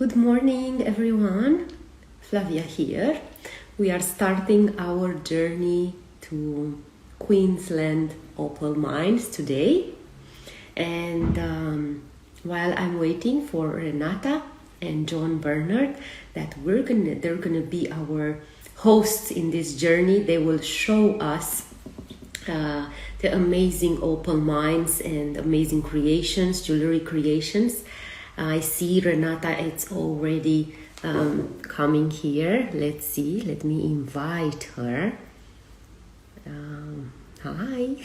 Good morning, everyone. Flavia here. We are starting our journey to Queensland opal mines today. And while I'm waiting for Renata and John Bernard, they're gonna be our hosts in this journey. They will show us the amazing opal mines and amazing creations, jewelry creations. I see Renata, it's already coming here. Let's see, let me invite her. Hi.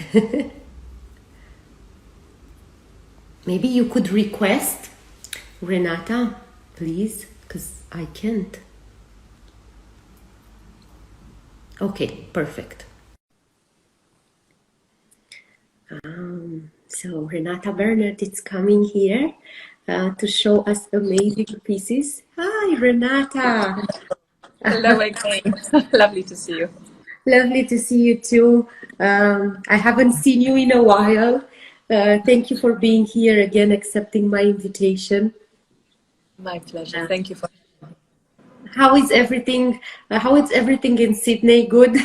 Maybe you could request Renata, please, because I can't. Okay, perfect. So Renata Bernard is coming here to show us amazing pieces. Hi, Renata. Hello again. Lovely to see you. Lovely to see you too. I haven't seen you in a while. Thank you for being here again, accepting my invitation. My pleasure. Thank you for. How is everything? How is everything in Sydney? Good.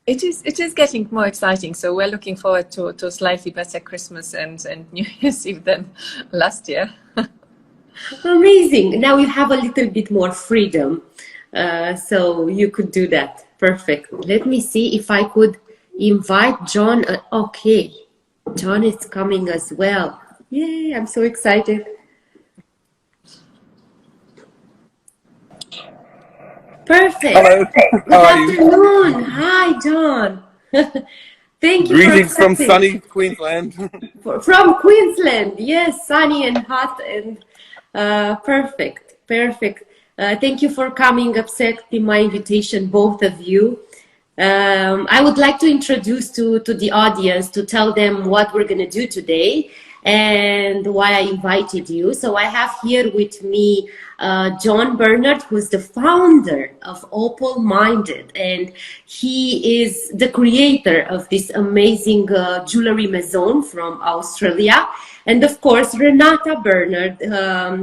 It is getting more exciting. So we're looking forward to a slightly better Christmas and New Year's Eve than last year. Amazing. Now you have a little bit more freedom, so you could do that. Perfect. Let me see if I could invite John. Okay, John is coming as well. Yay, I'm so excited. Perfect. Hello. Good afternoon. Hi, John. Thank you. Greetings from sunny Queensland. From Queensland. Yes, sunny and hot and perfect. Thank you for coming, accepting my invitation, both of you. I would like to introduce to the audience, to tell them what we're going to do today and why I invited you. So I have here with me John Bernard, who's the founder of Opal Minded, and he is the creator of this amazing jewelry maison from Australia. And of course, Renata Bernard,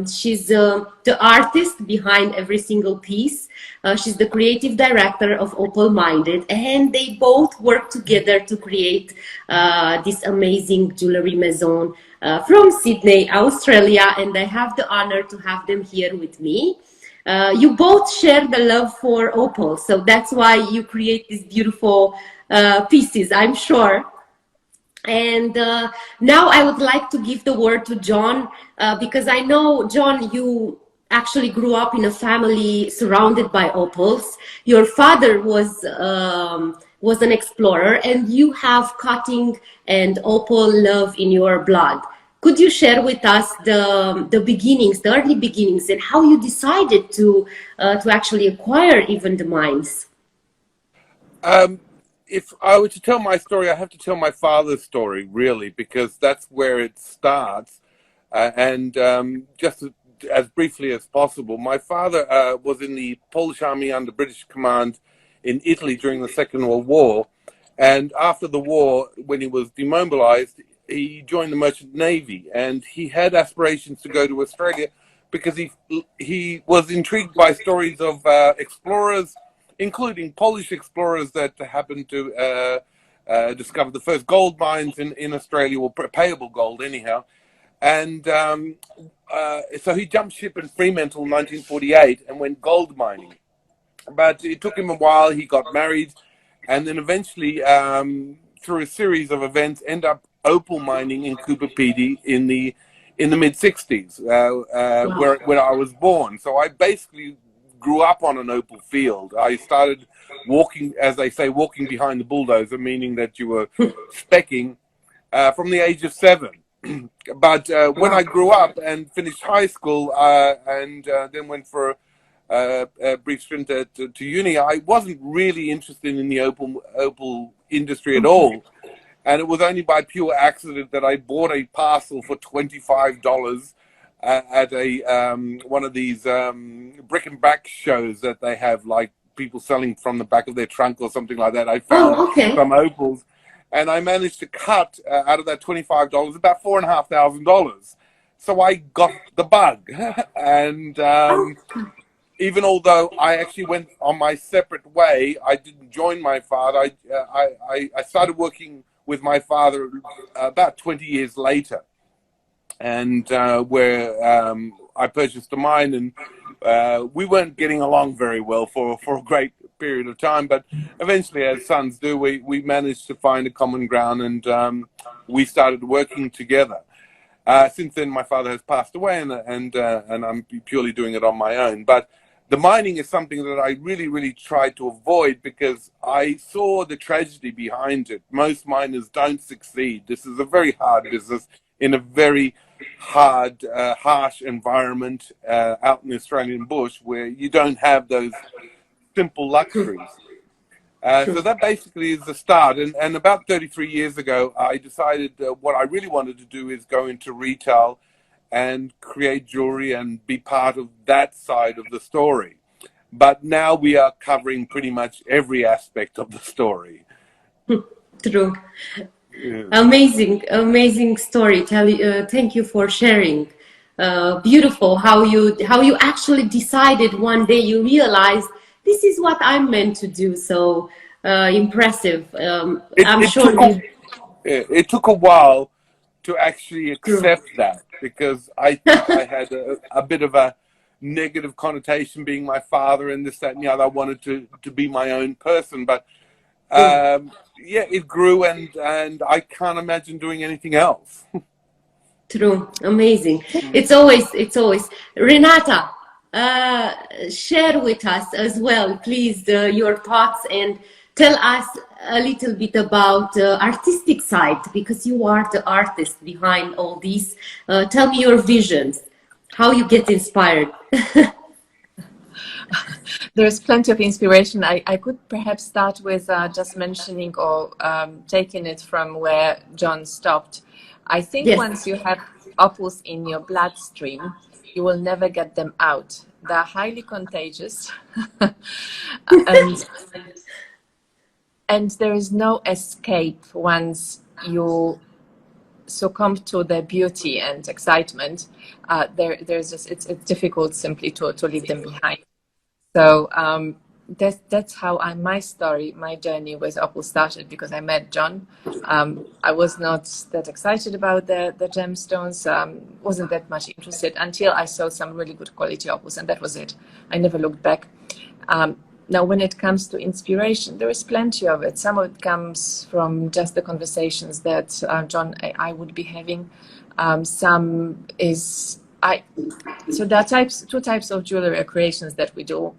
she's the artist behind every single piece. She's the creative director of Opal Minded, and they both work together to create this amazing jewelry maison from Sydney, Australia, and I have the honor to have them here with me. You both share the love for opal, so that's why you create these beautiful pieces, I'm sure. And now I would like to give the word to John, because I know, John, you actually grew up in a family surrounded by opals. Your father was an explorer, and you have cutting and opal love in your blood. Could you share with us the beginnings, the early beginnings, and how you decided to actually acquire even the mines? If I were to tell my story, I have to tell my father's story, really, because that's where it starts. Just as briefly as possible, my father was in the Polish army under British command in Italy during the Second World War. And after the war, when he was demobilized, he joined the Merchant Navy, and he had aspirations to go to Australia because he was intrigued by stories of explorers, including Polish explorers that happened to discover the first gold mines in Australia, or payable gold anyhow. And so he jumped ship in Fremantle in 1948 and went gold mining. But it took him a while. He got married, and then eventually, through a series of events, ended up opal mining in Cooper Pedy in the mid-60s, where I was born. So I basically grew up on an opal field. I started walking, as they say, walking behind the bulldozer, meaning that you were specking from the age of 7. But when I grew up and finished high school and then went for a brief stint to uni, I wasn't really interested in the opal industry at all. And it was only by pure accident that I bought a parcel for $25 at one of these brick and back shows that they have, like people selling from the back of their trunk or something like that. I found some opals, and I managed to cut out of that $25 about $4,500. So I got the bug. And even although I actually went on my separate way, I didn't join my father. I started working with my father about 20 years later, and where I purchased a mine, and we weren't getting along very well for a great period of time. But eventually, as sons do, we managed to find a common ground, and we started working together. Since then, my father has passed away, and I'm purely doing it on my own. But the mining is something that I really, really tried to avoid because I saw the tragedy behind it. Most miners don't succeed. This is a very hard business in a very hard, harsh environment out in the Australian bush where you don't have those simple luxuries. So that basically is the start. And about 33 years ago, I decided what I really wanted to do is go into retail and create jewelry and be part of that side of the story. But now we are covering pretty much every aspect of the story. True. Yeah. Amazing story. Thank you for sharing. Beautiful how you actually decided one day, you realized this is what I'm meant to do. So impressive. It took a while to actually accept that, because I had a bit of a negative connotation being my father and this, that, and the other. I wanted to be my own person, but yeah, it grew, and I can't imagine doing anything else. True. Amazing. It's always Renata, share with us as well, please, your thoughts, and tell us a little bit about artistic side, because you are the artist behind all these. Tell me your visions, how you get inspired. There's plenty of inspiration. I could perhaps start with just mentioning or taking it from where John stopped. I think Yes. Once you have opals in your bloodstream, you will never get them out. They're highly contagious, and there is no escape once you succumb to their beauty and excitement. There's just it's difficult simply to leave them behind. So that's how my journey with Opal started, because I met John. I was not that excited about the gemstones, wasn't that much interested until I saw some really good quality opals, and that was it. I never looked back. Now, when it comes to inspiration, there is plenty of it. Some of it comes from just the conversations that John and I would be having. So there are two types of jewelry creations that we do.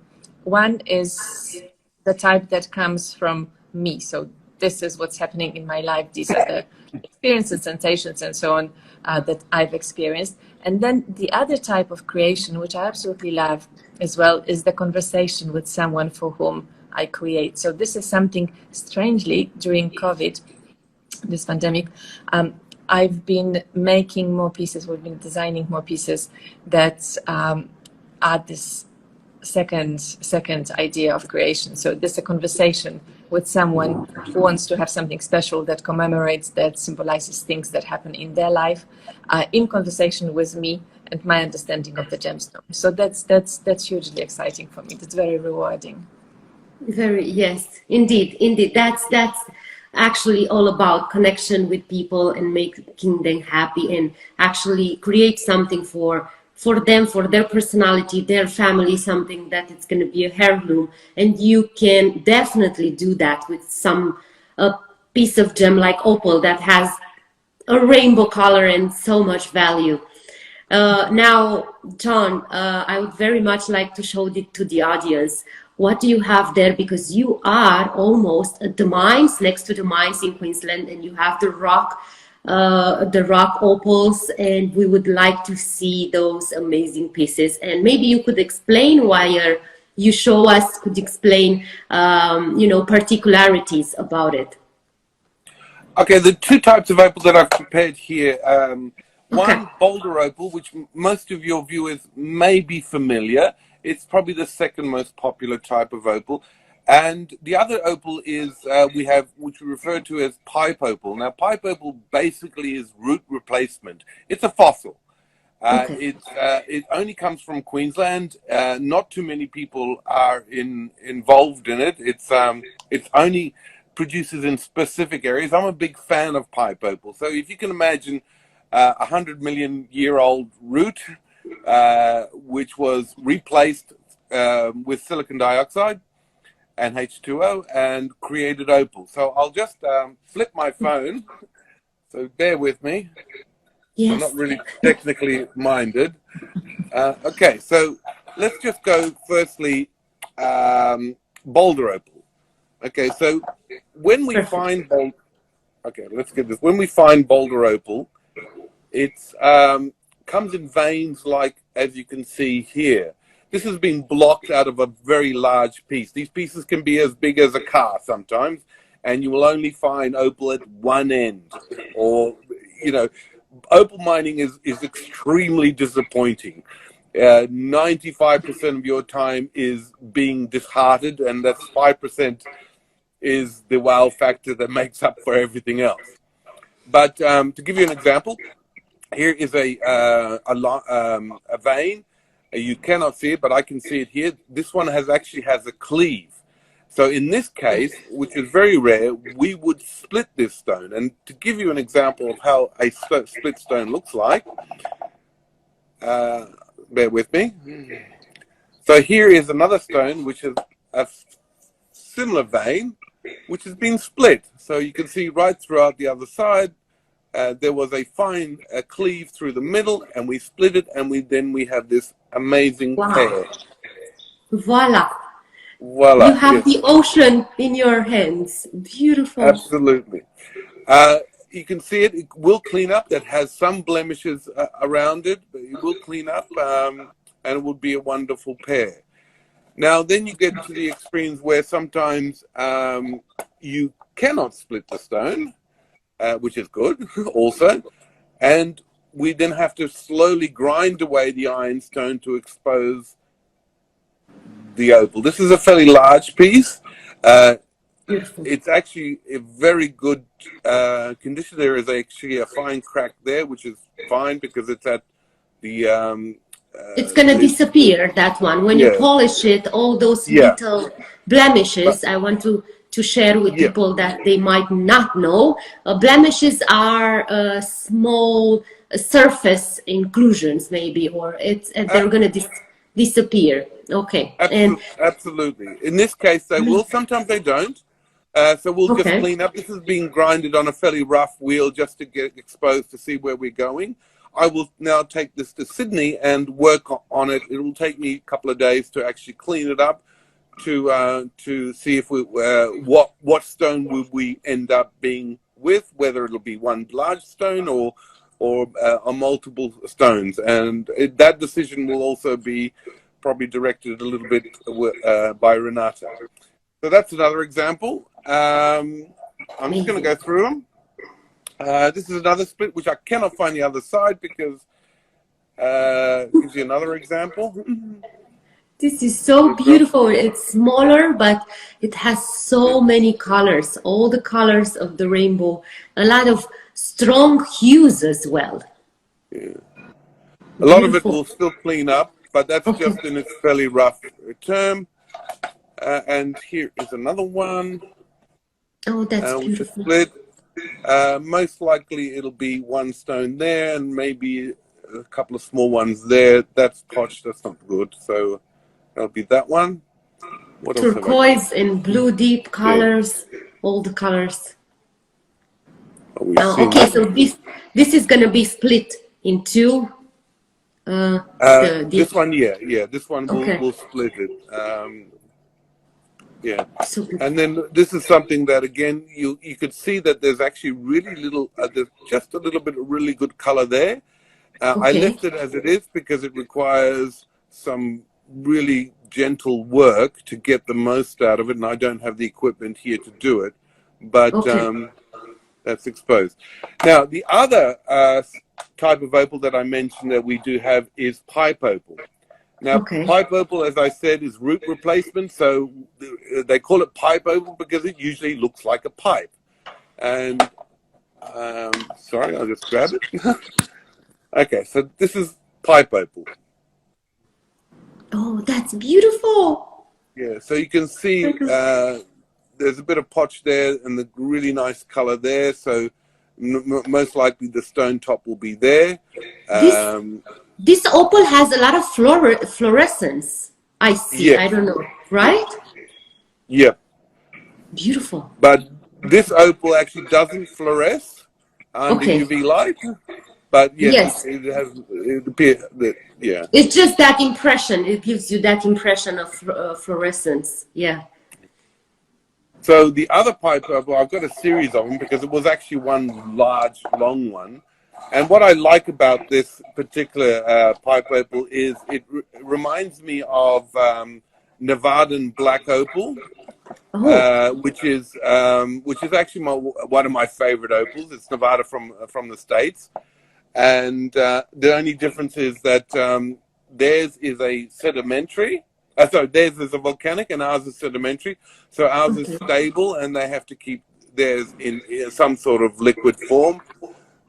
One is the type that comes from me. So this is what's happening in my life. These are the experiences, sensations, and so on that I've experienced. And then the other type of creation, which I absolutely love as well, is the conversation with someone for whom I create. So this is something, strangely, during COVID, this pandemic, I've been making more pieces, we've been designing more pieces that are this second idea of creation. So this is a conversation with someone who wants to have something special that commemorates, that symbolizes things that happen in their life, in conversation with me and my understanding of the gemstone. So that's hugely exciting for me. That's very rewarding. Yes, indeed. That's actually all about connection with people and making them happy, and actually create something for them, for their personality, their family, something that it's going to be a heirloom. And you can definitely do that with a piece of gem like opal that has a rainbow color and so much value. Now, John, I would very much like to show it to the audience. What do you have there? Because you are almost at the mines, next to the mines in Queensland, and you have the rock opals, and we would like to see those amazing pieces. And maybe you could explain why you show us, could explain, particularities about it. Okay, the two types of opal that I've prepared here. One, Boulder Opal, which most of your viewers may be familiar. It's probably the second most popular type of opal. And the other opal is, which we refer to as pipe-opal. Now, pipe-opal basically is root replacement. It's a fossil. Okay. It only comes from Queensland. Not too many people are involved in it. It's only produces in specific areas. I'm a big fan of pipe opal. So if you can imagine 100 million-year-old root, which was replaced with silicon dioxide and H2O and created opal. So I'll just flip my phone. So bear with me. I'm Yes. not really technically minded. Okay, so let's just go firstly, Boulder Opal. Okay, so when we Perfect. find let's get this. When we find Boulder Opal, it's comes in veins like, as you can see here. This has been blocked out of a very large piece. These pieces can be as big as a car sometimes, and you will only find opal at one end. Or, opal mining is extremely disappointing. 95% of your time is being disheartened, and that's 5% is the wow factor that makes up for everything else. But to give you an example, here is a vein. You cannot see it, but I can see it here. This one actually has a cleave. So in this case, which is very rare, we would split this stone. And to give you an example of how a split stone looks like, bear with me. So here is another stone which has a similar vein, which has been split. So you can see right throughout the other side, there was a fine cleave through the middle, and we split it, and we have this amazing pair. Voila. Voila. You have the ocean in your hands. Beautiful. Absolutely. You can see it. It will clean up. That has some blemishes around it, but it will clean up, and it will be a wonderful pair. Now, then you get to the extremes where sometimes you cannot split the stone, which is good also. And we then have to slowly grind away the ironstone to expose the opal. This is a fairly large piece. It's actually a very good condition. There is actually a fine crack there, which is fine because it's at the... it's going to disappear, that one. When you polish it, all those little blemishes, I want to share with people that they might not know. Blemishes are small surface inclusions, maybe, or they're going to disappear. Okay. Absolutely. In this case, they will. Sometimes they don't. So we'll just clean up. This is being grinded on a fairly rough wheel just to get exposed to see where we're going. I will now take this to Sydney and work on it. It will take me a couple of days to actually clean it up, to see if we what stone will we end up being with, whether it'll be one large stone or multiple stones, and that decision will also be probably directed a little bit by Renata. So that's another example. I'm just going to go through them. This is another split, which I cannot find the other side because gives you another example. This is so beautiful. It's smaller, but it has so many colors, all the colors of the rainbow, a lot of strong hues as well. Yeah. A lot of it will still clean up, but that's just in its fairly rough term. And here is another one. Oh, that's beautiful. Which is split. Most likely it'll be one stone there and maybe a couple of small ones there. That's potch, that's not good. So that'll be that one. What turquoise and blue deep colors, all the colors. Okay, so this is going to be split in two. This one, this one will split it. And then this is something that, again, you could see that there's actually really little, there's just a little bit of really good color there. I left it as it is because it requires some really gentle work to get the most out of it, and I don't have the equipment here to do it, but that's exposed. Now, the other type of opal that I mentioned that we do have is pipe opal. Now, pipe opal, as I said, is root replacement, so they call it pipe opal because it usually looks like a pipe. And, sorry, I'll just grab it. Okay, so this is pipe opal. Oh, that's beautiful. Yeah, so you can see there's a bit of potch there and the really nice color there. So most likely the stone top will be there. This opal has a lot of fluorescence. I see. Yeah, I don't know, right? yeah. Beautiful. But this opal actually doesn't fluoresce under Okay. UV light. But yes, Yes. it appears that, yeah. It's just that impression. It gives you that impression of fluorescence. Yeah. So the other pipe opal, I've got a series of them because it was actually one large, long one. And what I like about this particular pipe opal is it reminds me of Nevadan black opal, which is actually one of my favorite opals. It's Nevada from the States. And the only difference is that theirs is a sedimentary. Sorry, theirs is a volcanic and ours is sedimentary. So ours is stable and they have to keep theirs in some sort of liquid form,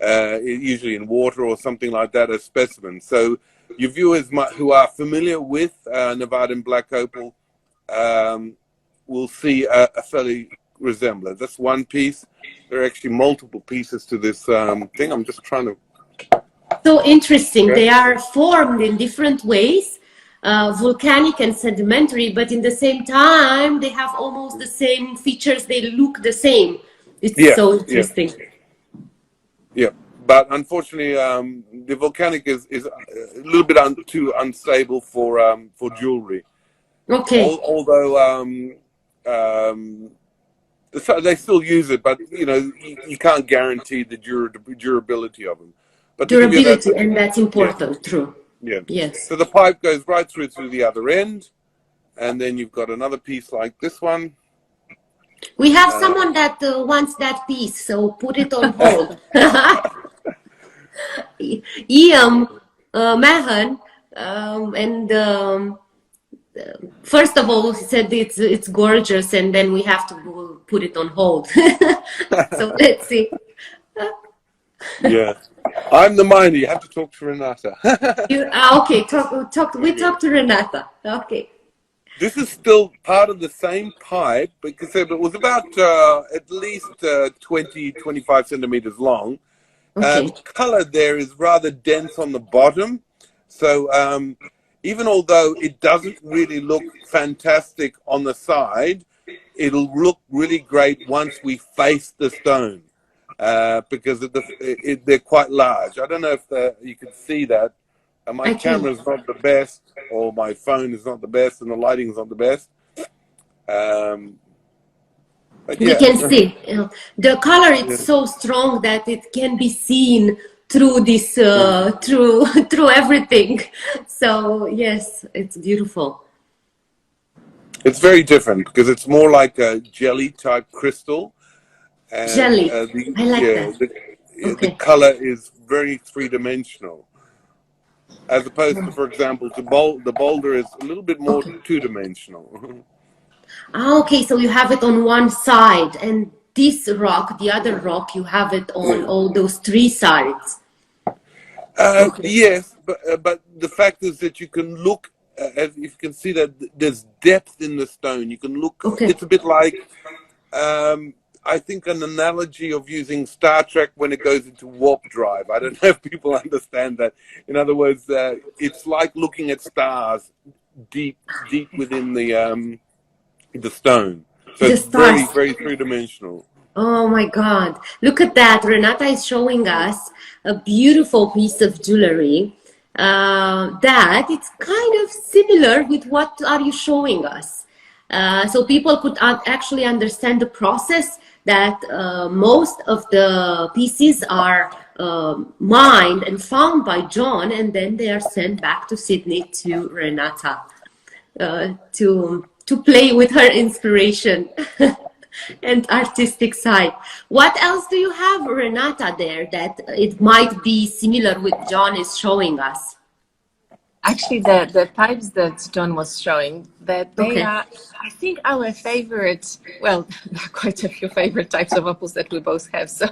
usually in water or something like that as specimens. So your viewers who are familiar with Nevadan black opal will see a fairly resemblance. That's one piece. There are actually multiple pieces to this thing. I'm just trying to... So interesting. They are formed in different ways, volcanic and sedimentary, but in the same time, they have almost the same features. They look the same. It's so interesting. Yeah, but unfortunately, the volcanic is a little bit too unstable for jewelry. Okay. Although they still use it, but you can't guarantee the durability of them. But durability, and that's important. Yeah. True. Yeah. Yes. So the pipe goes right through to the other end, and then you've got another piece like this one. We have someone that wants that piece, so put it on hold. Ian Mahan, and first of all, he said it's gorgeous, and then we have to put it on hold. So let's see. Yeah, I'm the miner. You have to talk to Renata. Okay, we talk to Renata. Okay. This is still part of the same pipe because it was about at least 20-25 centimeters long. Okay. Color there is rather dense on the bottom. So even although it doesn't really look fantastic on the side, it'll look really great once we face the stone. Because they're quite large. I don't know if you can see that. My camera is not the best, or my phone is not the best, and the lighting is not the best. We can see the color is so strong that it can be seen through this through everything. So yes, it's beautiful. It's very different because it's more like a jelly type crystal. And, jelly. I like that. The color is very three-dimensional, as opposed to, for example, the boulder is a little bit more two-dimensional. Okay, so you have it on one side, and this rock, the other rock, you have it on all those three sides. Yes, but the fact is that you can look, as you can see that there's depth in the stone. You can look. It's a bit like. I think an analogy of using Star Trek when it goes into warp drive. I don't know if people understand that. In other words, it's like looking at stars deep within the stone. So it's very, very three-dimensional. Oh my God. Look at that. Renata is showing us a beautiful piece of jewelry that it's kind of similar with what are you showing us. So people could actually understand the process that most of the pieces are mined and found by John, and then they are sent back to Sydney to Renata to play with her inspiration and artistic side. What else do you have, Renata, there that it might be similar with John is showing us? Actually, the pipes that John was showing, that they Okay. are, I think, our favorite. Well, there are quite a few favorite types of opals that we both have. So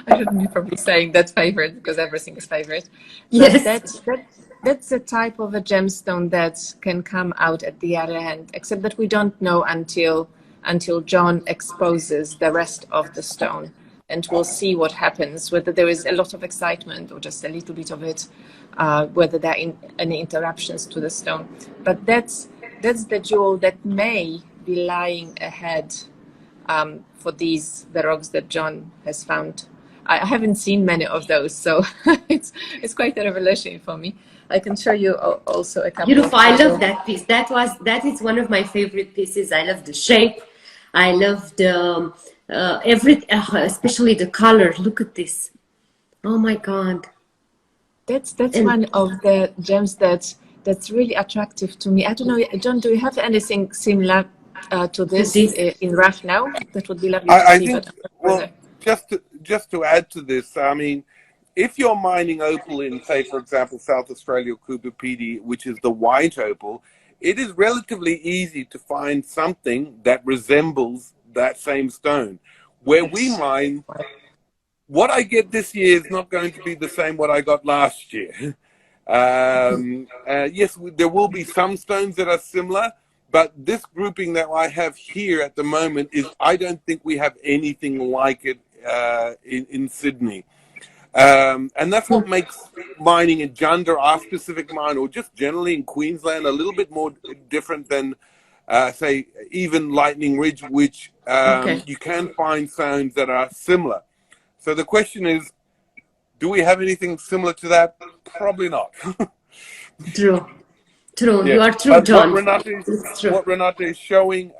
I shouldn't be probably saying that favorite because everything is favorite. But Yes. that's a type of a gemstone that can come out at the other end, except that we don't know until John exposes the rest of the stone. And we'll see what happens, whether there is a lot of excitement or just a little bit of it, whether there are any interruptions to the stone. But that's the jewel that may be lying ahead for the rocks that John has found. I haven't seen many of those, so it's quite a revelation for me. I can show you also a couple Beautiful. of I love photos. that piece. That is one of my favorite pieces. I love the shape. I love the especially the color. Look at this. Oh my God. That's And one of the gems that's really attractive to me. I don't know, John, do you have anything similar to to this this. in rough now? That would be lovely to I see, think, but I'm not well, sure. just to add to this, I mean, if you're mining opal in, say, for example, South Australia or Cooper Pedy, which is the white opal, it is relatively easy to find something that resembles that same stone. Where we mine, what I get this year is not going to be the same what I got last year. Yes, there will be some stones that are similar, but this grouping that I have here at the moment is, I don't think we have anything like it in Sydney. And that's what makes mining in Jundah, our specific mine, or just generally in Queensland, a little bit more different than, say, even Lightning Ridge, which Okay. you can find stones that are similar. So the question is, do we have anything similar to that? Probably not. True. True. Yeah, You are true, but John. It's true. what Renata is showing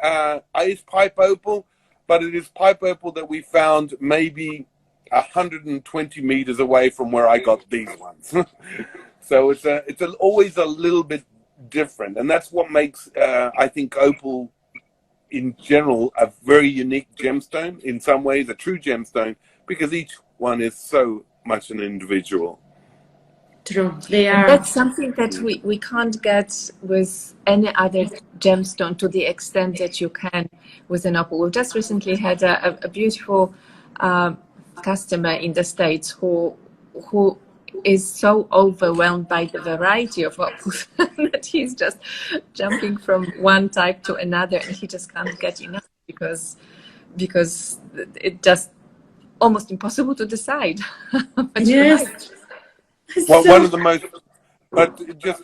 is pipe opal, but it is pipe opal that we found maybe 120 meters away from where I got these ones. So it's always a little bit different, and that's what makes I think opal in general a very unique gemstone. In some ways, a true gemstone, because each one is so much an individual. True. They And are. that's something that we can't get with any other gemstone to the extent that you can with an opal. We just recently had a beautiful customer in the States who is so overwhelmed by the variety of opals that he's just jumping from one type to another, and he just can't get enough because it just almost impossible to decide what you like. Yes. Well, one So of the most, but just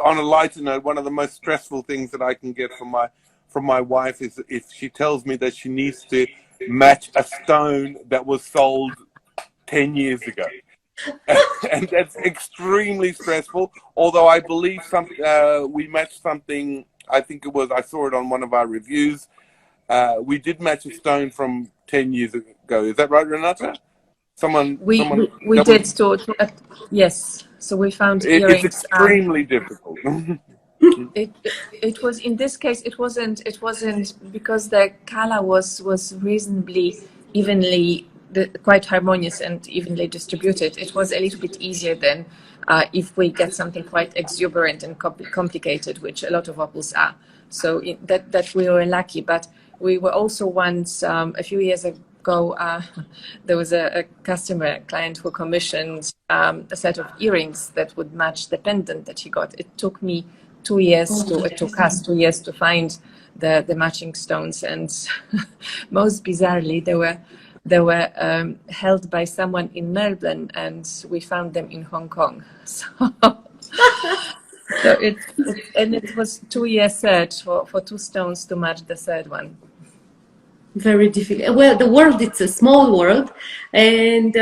on a lighter note, one of the most stressful things that I can get from my wife is if she tells me that she needs to match a stone that was sold 10 years ago. And that's extremely stressful. Although I believe we matched something. I think I saw it on one of our reviews. We did match a stone from 10 years ago. Is that right, Renata? We Someone we that did was. yes. So we found It's earrings. extremely difficult. It was, in this case, it wasn't because the color was reasonably evenly, quite harmonious and evenly distributed. It was a little bit easier than if we get something quite exuberant and complicated, which a lot of opals are. So that we were lucky. But we were also once, a few years ago, there was a customer, client, who commissioned a set of earrings that would match the pendant that he got. It took us 2 years to find the matching stones, and most bizarrely, they were held by someone in Melbourne, and we found them in Hong Kong. So it was 2 year search for two stones to match the third one. very difficult. Well, the world, it's a small world, and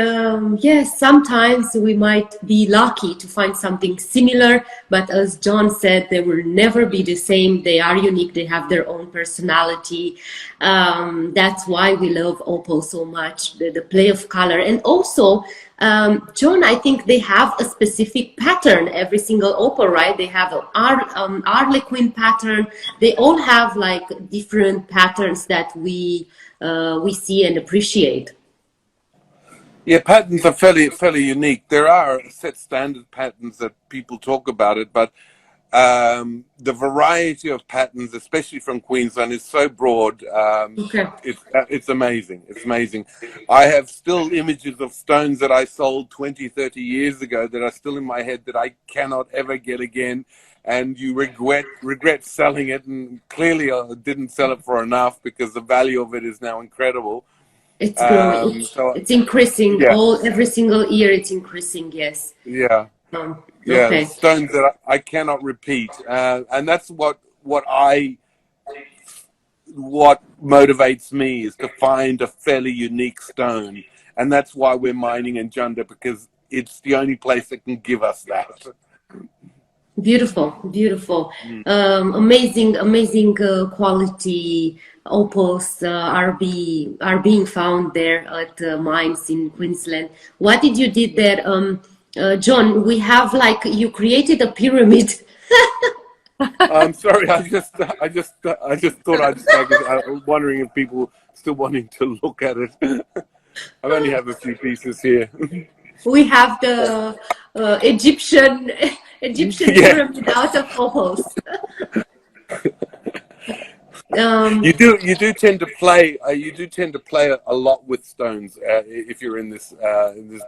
yes, sometimes we might be lucky to find something similar, but as John said, they will never be the same. They are unique. They have their own personality. That's why we love opal so much, the play of color. And also, John, I think they have a specific pattern, every single opal, right? They have an Harlequin pattern. They all have like different patterns that we see and appreciate. Yeah, patterns are fairly unique. There are set standard patterns that people talk about it, but the variety of patterns, especially from Queensland, is so broad. Okay. It's amazing. It's amazing. I have still images of stones that I sold 20, 30 years ago that are still in my head that I cannot ever get again. And you regret selling it, and clearly I didn't sell it for enough because the value of it is now incredible. It's growing. So It's increasing yeah, every single year. It's increasing. Yes. yeah. Yeah, Okay. stones that I cannot repeat, and that's what motivates me is to find a fairly unique stone, and that's why we're mining in Jundah, because it's the only place that can give us that. Beautiful, beautiful. Mm. Amazing quality opals are being found there at mines in Queensland. What did you did there, John? We have like you created a pyramid. I'm sorry, I just thought I'd snag it. I was wondering if people still wanting to look at it. I only have a few pieces here. We have the Egyptian Yeah. pyramid out of opals. You do tend to play a lot with stones if you're in this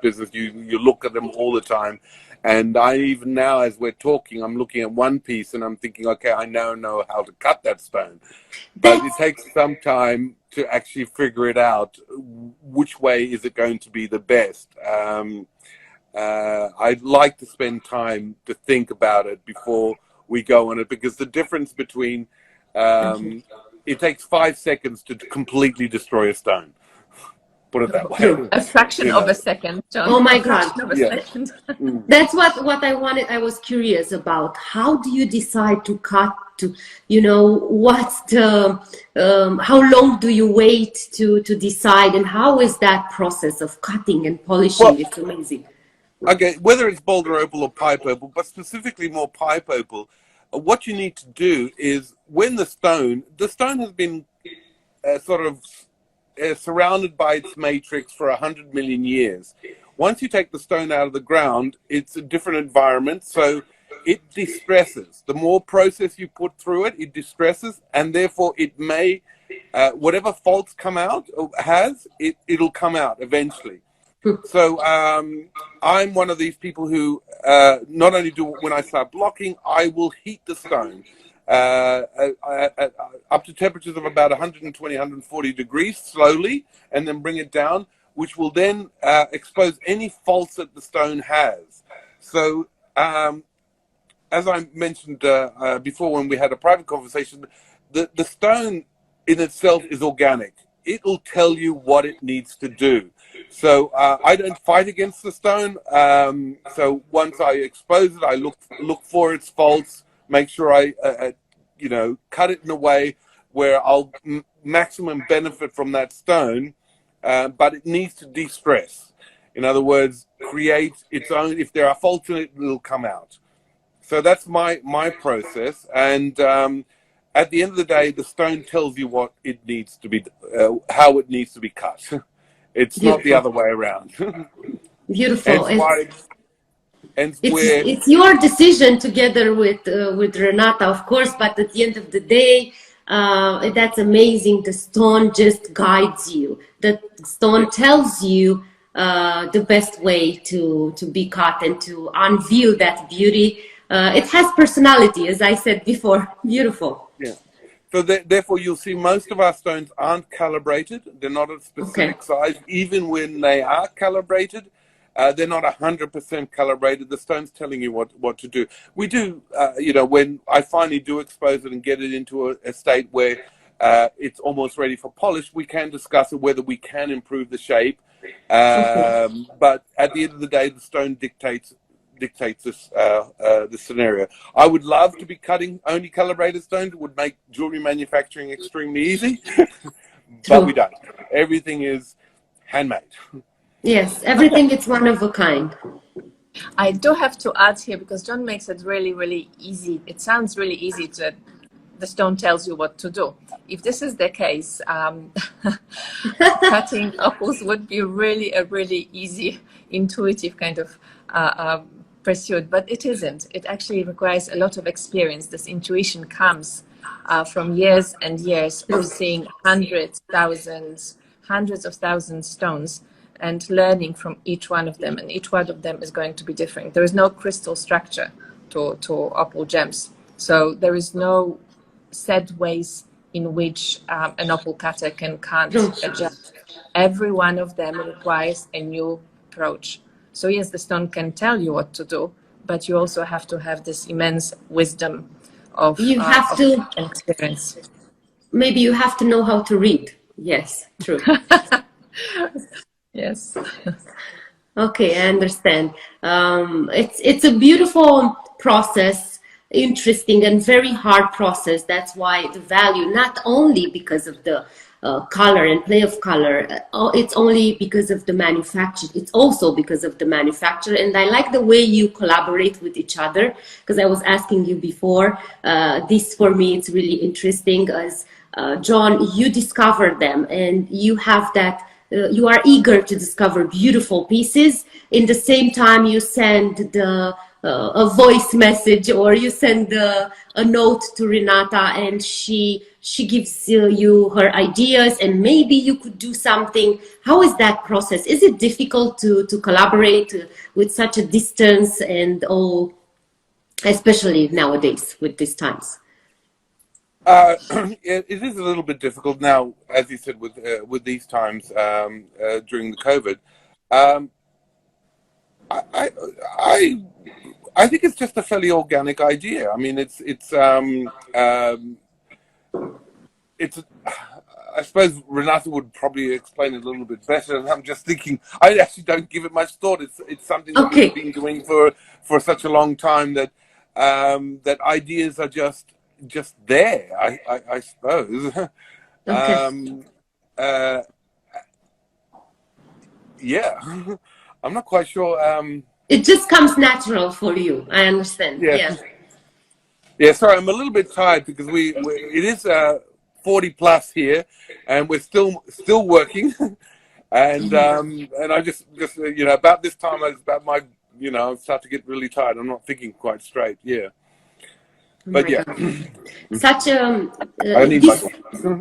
business. You look at them all the time, and I even now, as we're talking, I'm looking at one piece and I'm thinking, okay, I now know how to cut that stone, but it takes some time to actually figure it out. Which way is it going to be the best? I'd like to spend time to think about it before we go on it, because the difference between it takes 5 seconds to completely destroy a stone. Put it that way. A fraction of a second, John. Oh my A fraction God. of a second. That's what I wanted. I was curious about. How do you decide to cut? What's the how long do you wait to decide, and how is that process of cutting and polishing? Well, It's amazing. okay, whether it's Boulder Opal or pipe opal, but specifically more pipe opal, what you need to do is when the stone has been sort of surrounded by its matrix for 100 million years. Once you take the stone out of the ground, it's a different environment, so it distresses. The more process you put through it, it distresses, and therefore it may, whatever faults come out, it'll come out eventually. So I'm one of these people who not only do, when I start blocking, I will heat the stone up to temperatures of about 120, 140 degrees slowly, and then bring it down, which will then expose any faults that the stone has. So as I mentioned before when we had a private conversation, the stone in itself is organic. It'll tell you what it needs to do. So I don't fight against the stone. So once I expose it, I look for its faults, make sure I cut it in a way where I'll maximum benefit from that stone, but it needs to de-stress. In other words, create its own. If there are faults in it, it'll come out. So that's my process, and at the end of the day, the stone tells you what it needs to be, how it needs to be cut. It's Beautiful. not the other way around. Beautiful. It's It's your decision together with Renata, of course, but at the end of the day, that's amazing. The stone just guides you. The stone tells you the best way to be cut and to unveil that beauty. It has personality, as I said before. Beautiful. Yeah. So therefore, you'll see most of our stones aren't calibrated. They're not a specific size. Even when they are calibrated, they're not 100% calibrated. The stone's telling you what to do. We do, when I finally do expose it and get it into a state where it's almost ready for polish, we can discuss whether we can improve the shape. But at the end of the day, the stone dictates this scenario. I would love to be cutting only calibrated stones. It would make jewelry manufacturing extremely easy, but we don't. Everything is handmade. Yes, everything is one of a kind. I do have to add here, because John makes it really, really easy. It sounds really easy the stone tells you what to do. If this is the case, cutting opals would be really a really easy, intuitive kind of pursuit, but it isn't. It actually requires a lot of experience. This intuition comes from years and years of seeing hundreds of thousands stones and learning from each one of them, and each one of them is going to be different. There is no crystal structure to opal gems, so there is no set ways in which an opal cutter can adjust. Every one of them requires a new approach. So yes, the stone can tell you what to do, but you also have to have this immense wisdom of experience. Maybe you have to know how to read. Yes, true. Yes. Okay, I understand. It's a beautiful process, interesting and very hard process. That's why the value, not only because of the color and play of color, it's only because of the manufacture. It's also because of the manufacturer. And I like the way you collaborate with each other, because I was asking you before. This for me, it's really interesting as John, you discovered them and you have that. You are eager to discover beautiful pieces. In the same time, you send a voice message, or you send a note to Renata, and she gives you her ideas, and maybe you could do something. How is that process? Is it difficult to collaborate with such a distance and all, especially nowadays with these times? It is a little bit difficult now, as you said, with these times during the COVID. I think it's just a fairly organic idea. I mean, it's I suppose Renata would probably explain it a little bit better. And I'm just thinking, I actually don't give it much thought. It's something that we've been doing for such a long time that that ideas are just there. I suppose. Yeah, I'm not quite sure. It just comes natural for you. I understand. Yeah. Yeah. Sorry, I'm a little bit tired because it is 40 plus here, and we're still working, and I just about this time I start to get really tired. I'm not thinking quite straight. Yeah. But yeah, such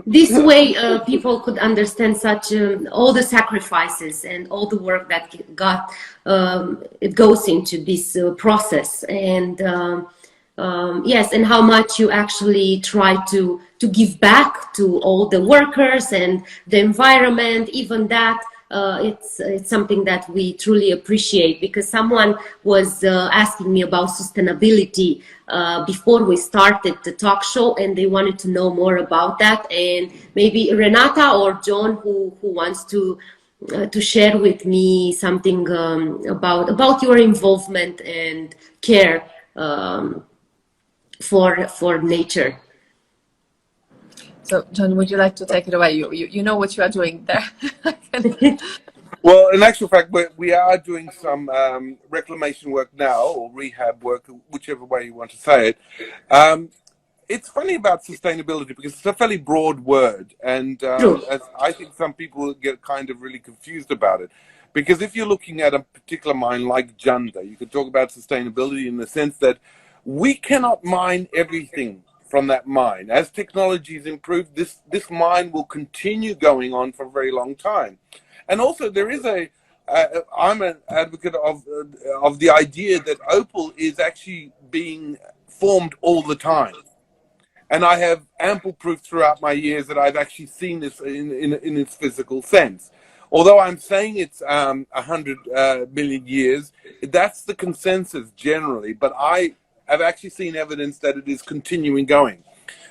this way people could understand such all the sacrifices and all the work that it goes into this process, and yes, and how much you actually try to give back to all the workers and the environment. Even that, it's something that we truly appreciate, because someone was asking me about sustainability before we started the talk show, and they wanted to know more about that. And maybe Renata or John, who wants to share with me something about your involvement and care for nature. So, John, would you like to take it away? You know what you are doing there. Well, in actual fact, we are doing some reclamation work now, or rehab work, whichever way you want to say it. It's funny about sustainability because it's a fairly broad word, and as I think some people get kind of really confused about it. Because if you're looking at a particular mine like Jundah, you could talk about sustainability in the sense that we cannot mine everything from that mine. As technologies improve, this mine will continue going on for a very long time. And also there is I'm an advocate of the idea that opal is actually being formed all the time. And I have ample proof throughout my years that I've actually seen this in its physical sense. Although I'm saying it's 100 million years, that's the consensus generally, but I have actually seen evidence that it is continuing going.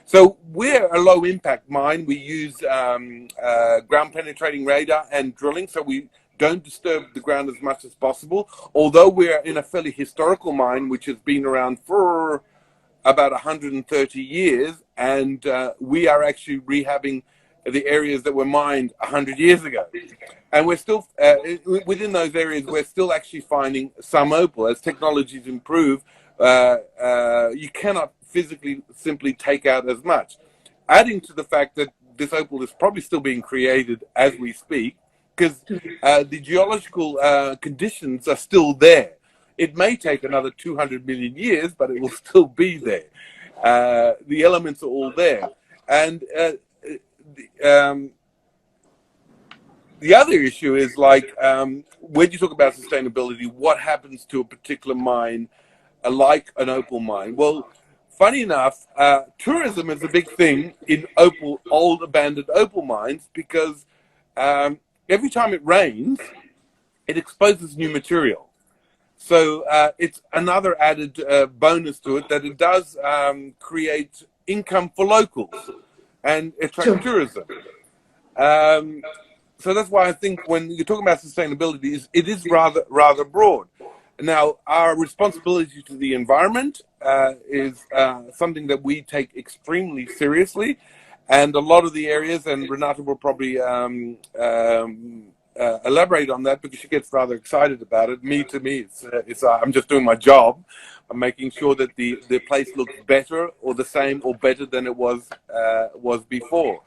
So we're a low impact mine. We use ground penetrating radar and drilling, so we don't disturb the ground as much as possible. Although we're in a fairly historical mine, which has been around for about 130 years, and we are actually rehabbing the areas that were mined 100 years ago. And we're still, within those areas, we're still actually finding some opal. As technologies improve, you cannot physically simply take out as much. Adding to the fact that this opal is probably still being created as we speak, because the geological conditions are still there. It may take another 200 million years, but it will still be there. The elements are all there. And the other issue is like, when you talk about sustainability, what happens to a particular mine like an opal mine? Well, funny enough, tourism is a big thing in old abandoned opal mines, because every time it rains, it exposes new material. So it's another added bonus to it, that it does create income for locals and attract tourism. So that's why I think when you're talking about sustainability, it is rather broad. Now, our responsibility to the environment is something that we take extremely seriously, and a lot of the areas, and Renata will probably elaborate on that, because she gets rather excited about it. To me, it's I'm just doing my job. I'm making sure that the place looks better or the same or better than it was before,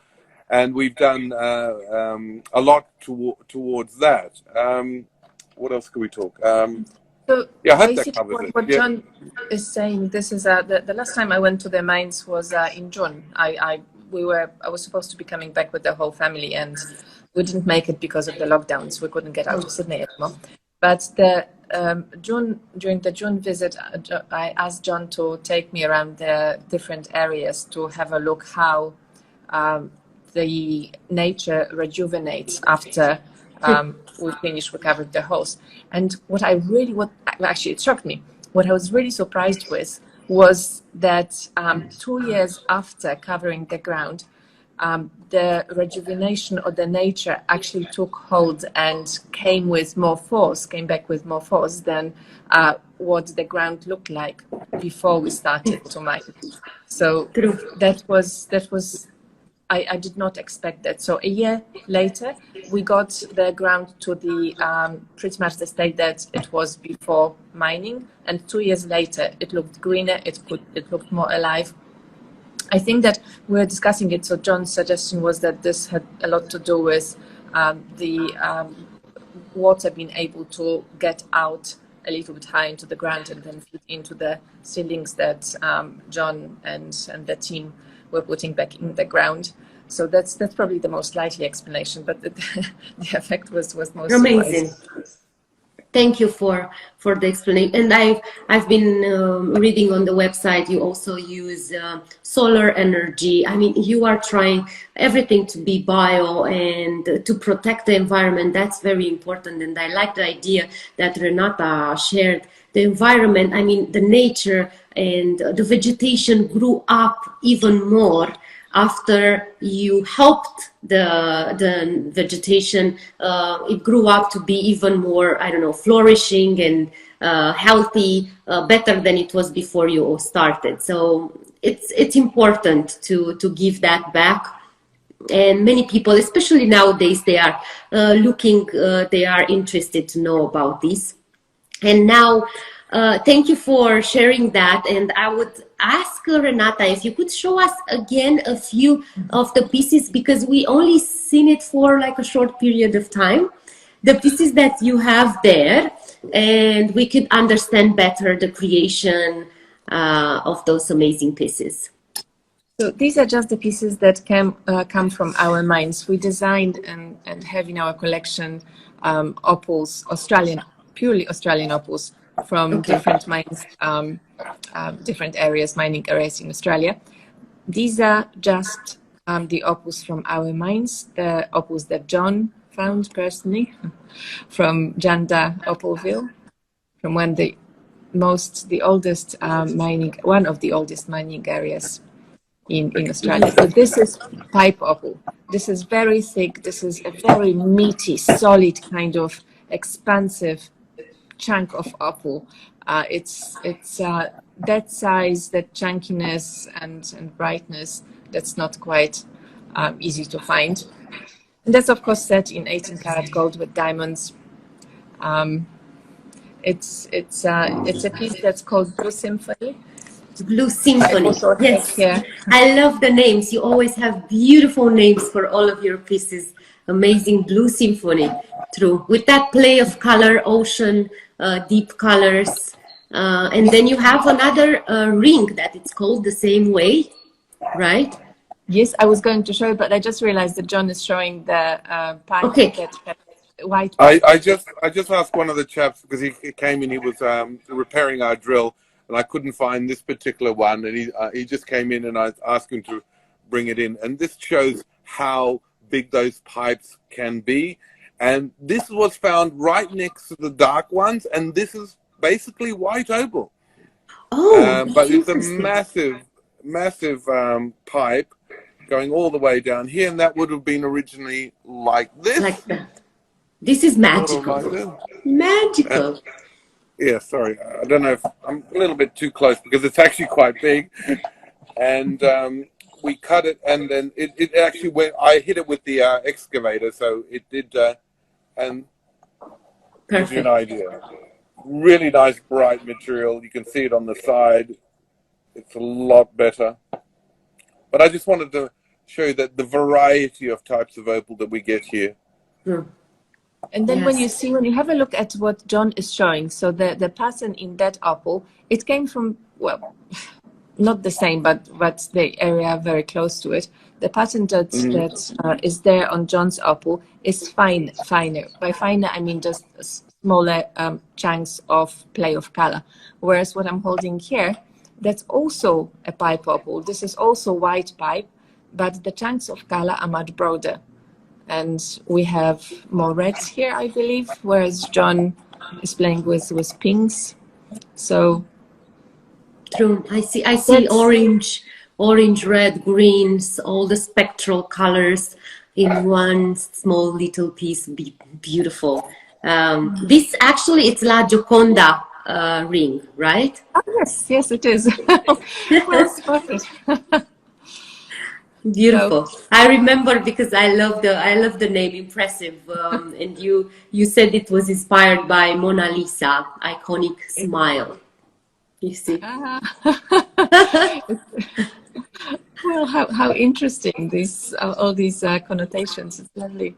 and we've done a lot towards that. What else can we talk? So yeah, I hope that basically, covers what it. Yeah. John is saying, this is the last time I went to the mines was in June. I was supposed to be coming back with the whole family, and we didn't make it because of the lockdowns. We couldn't get out of Sydney anymore. But during the June visit, I asked John to take me around the different areas to have a look how the nature rejuvenates after we finished recovering the holes. And actually it shocked me. What I was really surprised with was that 2 years after covering the ground, the rejuvenation of the nature actually took hold and came back with more force than what the ground looked like before we started to mine. So that was I did not expect that. So a year later, we got the ground to the pretty much the state that it was before mining, and 2 years later, it looked greener. It looked more alive. I think that we're discussing it. So John's suggestion was that this had a lot to do with the water being able to get out a little bit high into the ground and then feed into the ceilings that John and the team were putting back in the ground. So that's probably the most likely explanation, but the effect was most amazing. Surprising. Thank you for the explanation. And I've been reading on the website. You also use solar energy. I mean, you are trying everything to be bio and to protect the environment. That's very important. And I like the idea that Renata shared. The environment, I mean, the nature and the vegetation grew up even more after you helped the vegetation. It grew up to be even more, I don't know, flourishing and healthy, better than it was before you all started. So it's important to give that back. And many people, especially nowadays, they are they are interested to know about this. And now, thank you for sharing that. And I would ask Renata if you could show us again a few of the pieces, because we only seen it for like a short period of time, the pieces that you have there, and we could understand better the creation of those amazing pieces. So these are just the pieces that come from our mines. We designed and have in our collection opals, purely Australian opals from different mines, different mining areas in Australia. These are just the opals from our mines, the opals that John found personally from Jundah, Opal-Ville, from one of the oldest mining areas in Australia. So this is pipe-opal. This is very thick. This is a very meaty, solid kind of expansive chunk of opal. It's that size, that chunkiness and brightness that's not quite easy to find. And that's of course set in 18 karat gold with diamonds. It's a piece that's called Blue Symphony. Blue I Symphony. also have Yes, here. I love the names. You always have beautiful names for all of your pieces. Amazing Blue Symphony. True. With that play of color, ocean, deep colors. And then you have another ring that it's called the same way, right? Yes, I was going to show you, but I just realized that John is showing the pipe Okay. that white pipe. I just asked one of the chaps because he came in. He was repairing our drill, and I couldn't find this particular one. And he just came in, and I asked him to bring it in. And this shows how big those pipes can be. And this was found right next to the dark ones, and this is basically white opal. Oh, But that's it's a interesting. massive pipe going all the way down here, and that would have been originally like this. Like that. This is Sort of magical. like this. Magical. Yeah, sorry. I don't know if I'm a little bit too close because it's actually quite big. And we cut it, and then it actually went. I hit it with the excavator, so it did. And gives you an Perfect. idea. Really nice, bright material. You can see it on the side. It's a lot better. But I just wanted to show you that the variety of types of opal that we get here. Mm. And then when you Yes. see, when you have a look at what John is showing, so the pattern in that opal, it came from, well, not the same, but the area very close to it. The pattern that is there on John's opal is finer. By finer, I mean just smaller chunks of play of color. Whereas what I'm holding here, that's also a pipe opal. This is also white pipe, but the chunks of color are much broader. And we have more reds here, I believe, whereas John is playing with pinks. So True. I see that's orange, red, greens, all the spectral colors in one small little piece. Beautiful. This actually it's La Gioconda ring, right? yes, it is. Well spotted. Beautiful. I remember because I love the name. Impressive. And you said it was inspired by Mona Lisa, iconic smile. You see. Well, how interesting these all these connotations. It's lovely.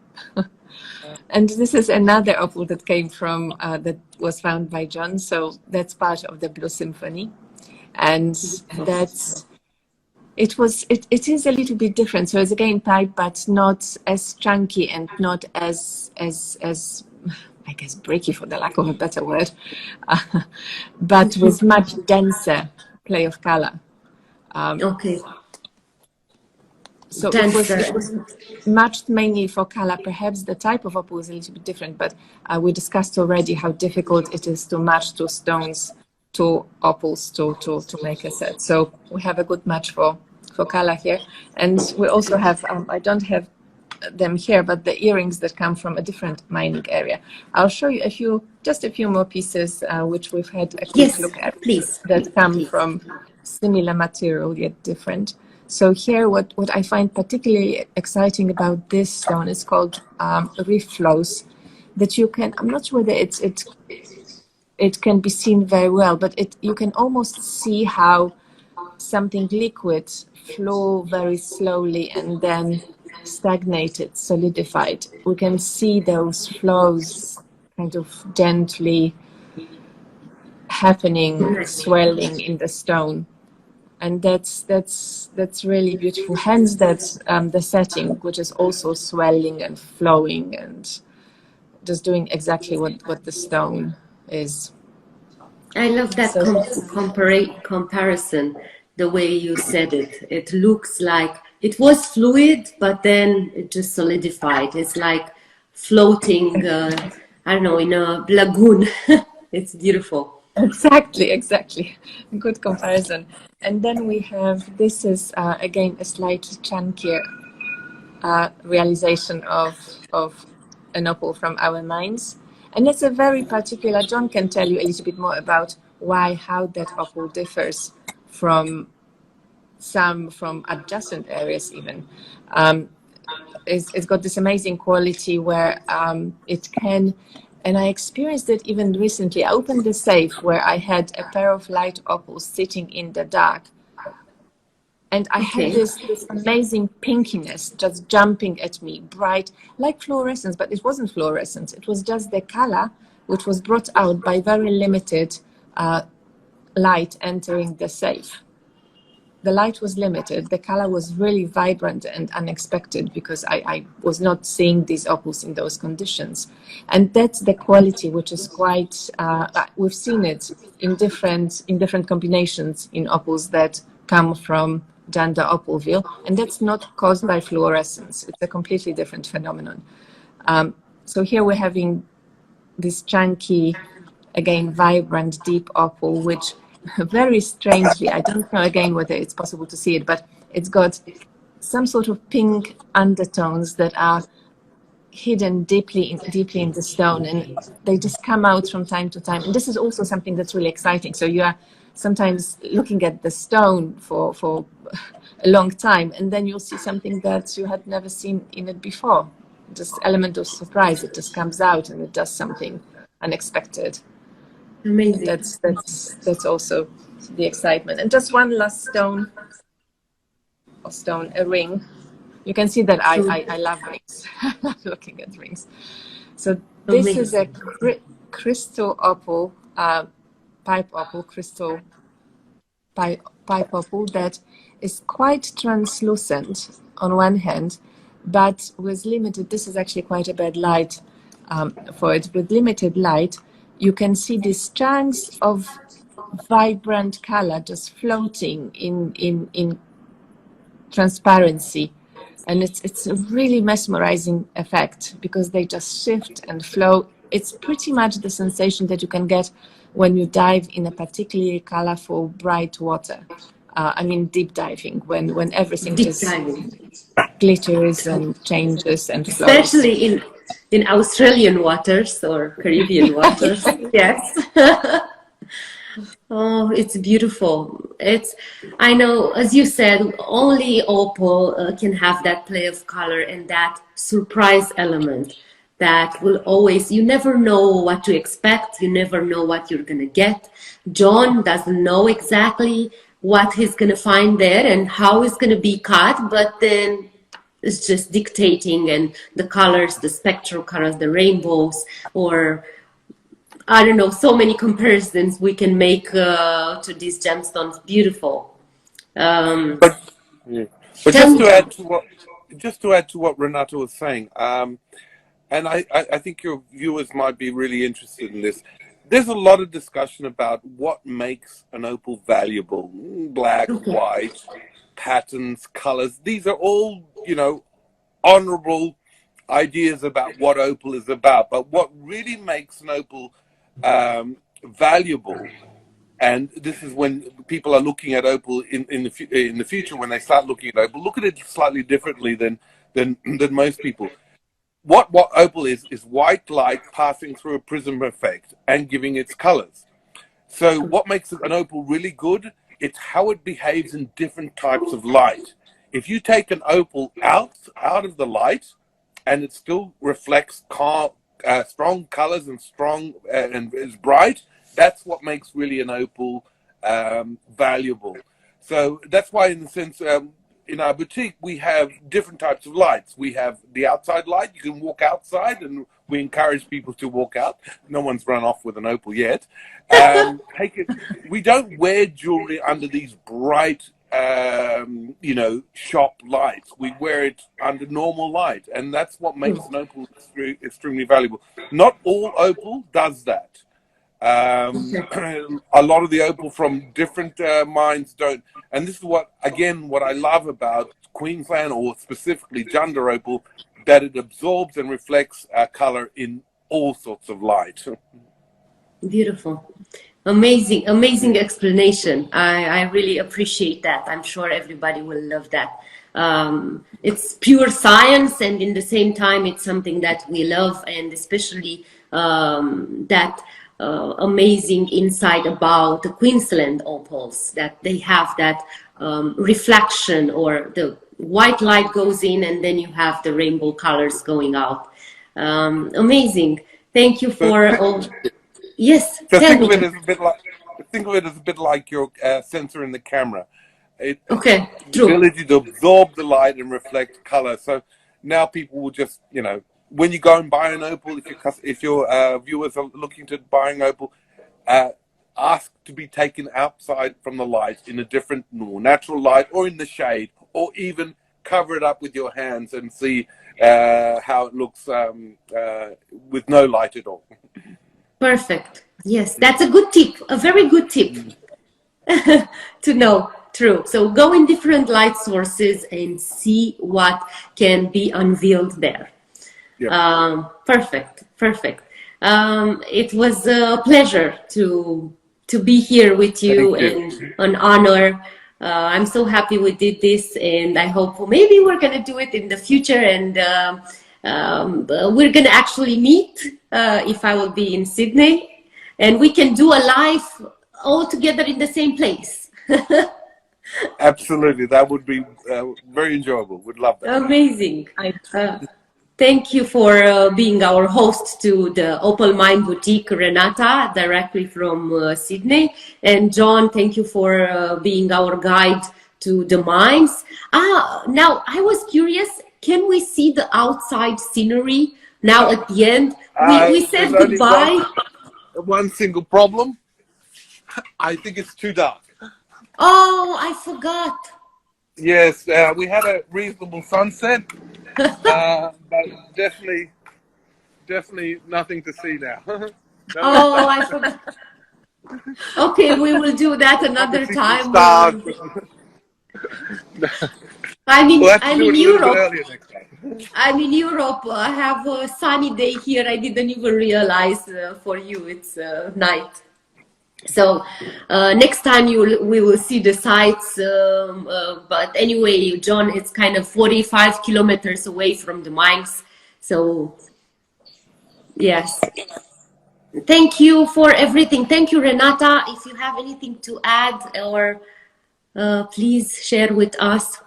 And this is another opal that came from that was found by John. So that's part of the Blue Symphony, and that's it is a little bit different. So it's again pipe, but not as chunky and not as I guess bricky, for the lack of a better word, but with much denser play of color. Okay. So Dancer. it was matched mainly for color. Perhaps the type of opal is a little bit different, but we discussed already how difficult it is to match two stones, two opals to make a set. So we have a good match for color here. And we also have, I don't have them here, but the earrings that come from a different mining area. I'll show you just a few more pieces, which we've had a quick Yes, look at, please. that come Please. from similar material yet different. So here, what I find particularly exciting about this stone is called reef flows, that you can, I'm not sure whether it can be seen very well, but you can almost see how something liquid flow very slowly and then stagnated, solidified. We can see those flows kind of gently happening, swelling in the stone. And that's really beautiful. Hence that's the setting, which is also swelling and flowing and just doing exactly what the stone is. I love that So comparison, the way you said it. It looks like it was fluid, but then it just solidified. It's like floating, I don't know, in a lagoon. It's beautiful. exactly. Good comparison. And then we have, this is again a slightly chunkier realization of an opal from our mines. And it's a very particular, John can tell you a little bit more about how that opal differs from adjacent areas even. It's got this amazing quality where it can And I experienced it even recently. I opened the safe where I had a pair of light opals sitting in the dark. And I had this amazing pinkiness just jumping at me, bright, like fluorescence, but it wasn't fluorescence. It was just the color, which was brought out by very limited light entering the safe. The light was limited. The color was really vibrant and unexpected because I was not seeing these opals in those conditions. And that's the quality, which is quite, we've seen it in different combinations in opals that come from Judah Opals-Ville, and that's not caused by fluorescence. It's a completely different phenomenon. So here we're having this chunky, again, vibrant, deep opal, which very strangely, I don't know again whether it's possible to see it, but it's got some sort of pink undertones that are hidden deeply in the stone, and they just come out from time to time. And this is also something that's really exciting. So you are sometimes looking at the stone for a long time, and then you'll see something that you had never seen in it before. Just element of surprise. It just comes out and it does something unexpected. Amazing. That's also the excitement. And just one last stone, a ring. You can see that I love rings. I love looking at rings. So this is a crystal opal, pipe-opal, crystal pipe-opal that is quite translucent on one hand, but with limited, this is actually quite a bad light for it. With limited light, you can see these chunks of vibrant color just floating in transparency. And it's a really mesmerizing effect because they just shift and flow. It's pretty much the sensation that you can get when you dive in a particularly colorful, bright water. I mean, deep diving, when everything just glitters and changes and flows. Especially in Australian waters or Caribbean waters. Yes. Oh, it's beautiful. I know, as you said, only opal can have that play of color and that surprise element that will always, you never know what to expect. You never know what you're going to get. John doesn't know exactly what he's going to find there and how it's going to be cut, but then it's just dictating, and the colors, the spectral colors, the rainbows, or I don't know, so many comparisons we can make to these gemstones. Beautiful. But just to add to what Renata was saying, and I think your viewers might be really interested in this. There's a lot of discussion about what makes an opal valuable. Black, white, patterns, colors. These are all, honorable ideas about what opal is about. But what really makes an opal valuable, and this is when people are looking at opal in the future, when they start looking at opal, look at it slightly differently than most people. What opal is white light passing through a prism effect and giving its colors. So what makes an opal really good? It's how it behaves in different types of light. If you take an opal out of the light and it still reflects strong colors and strong and is bright, that's what makes really an opal valuable. So that's why, in the sense, in our boutique, we have different types of lights. We have the outside light. You can walk outside, and we encourage people to walk out. No one's run off with an opal yet. We don't wear jewelry under these bright, shop lights. We wear it under normal light, and that's what makes an opal extremely valuable. Not all opal does that. A lot of the opal from different mines don't, and this is what I love about Queensland, or specifically Jundah opal, that it absorbs and reflects color in all sorts of light. Beautiful. Amazing explanation. I really appreciate that. I'm sure everybody will love that. It's pure science, and in the same time, it's something that we love, and especially that amazing insight about the Queensland opals, that they have that reflection, or the white light goes in and then you have the rainbow colors going out. Amazing. Thank you for all. Yes, So tell think me. of it as a bit like your sensor in the camera. Okay, The true. ability to absorb the light and reflect color. So now people will just, when you go and buy an opal, if your viewers are looking to buy an opal, ask to be taken outside from the light in a different, more natural light, or in the shade, or even cover it up with your hands and see how it looks with no light at all. Perfect. Yes, that's a good tip, a very good tip to know. True. So go in different light sources and see what can be unveiled there. Yep. Perfect. Perfect. It was a pleasure to be here with you, and an honor. I'm so happy we did this, and I hope maybe we're going to do it in the future, and we're going to actually meet if I will be in Sydney, and we can do a live all together in the same place. Absolutely. That would be very enjoyable. Would love that. Amazing. Thank you for being our host to the Opal Mind Boutique, Renata, directly from Sydney. And John, thank you for being our guide to the mines. Now, I was curious, can we see the outside scenery now at the end? We said goodbye. One single problem. I think it's too dark. Oh, I forgot. Yes, we had a reasonable sunset, but definitely nothing to see now. Oh, I forgot. Okay, we will do that another time. I'm in Europe. I'm in Europe. I have a sunny day here. I didn't even realize for you it's night. So next time we will see the sights. But anyway, John, it's kind of 45 kilometers away from the mines. So yes. Thank you for everything. Thank you, Renata. If you have anything to add, or please share with us.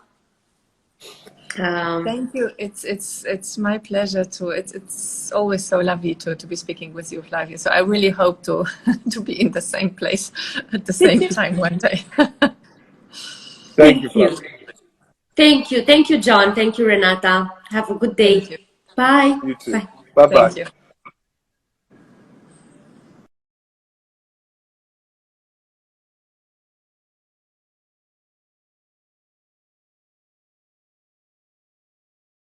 Thank you. It's my pleasure to. It's always so lovely to be speaking with you, Flavia. So I really hope to to be in the same place at the same time one day. Thank you, Flavia. Thank you, John. Thank you, Renata. Have a good day. Bye. You too. Bye. Bye bye. Thank you.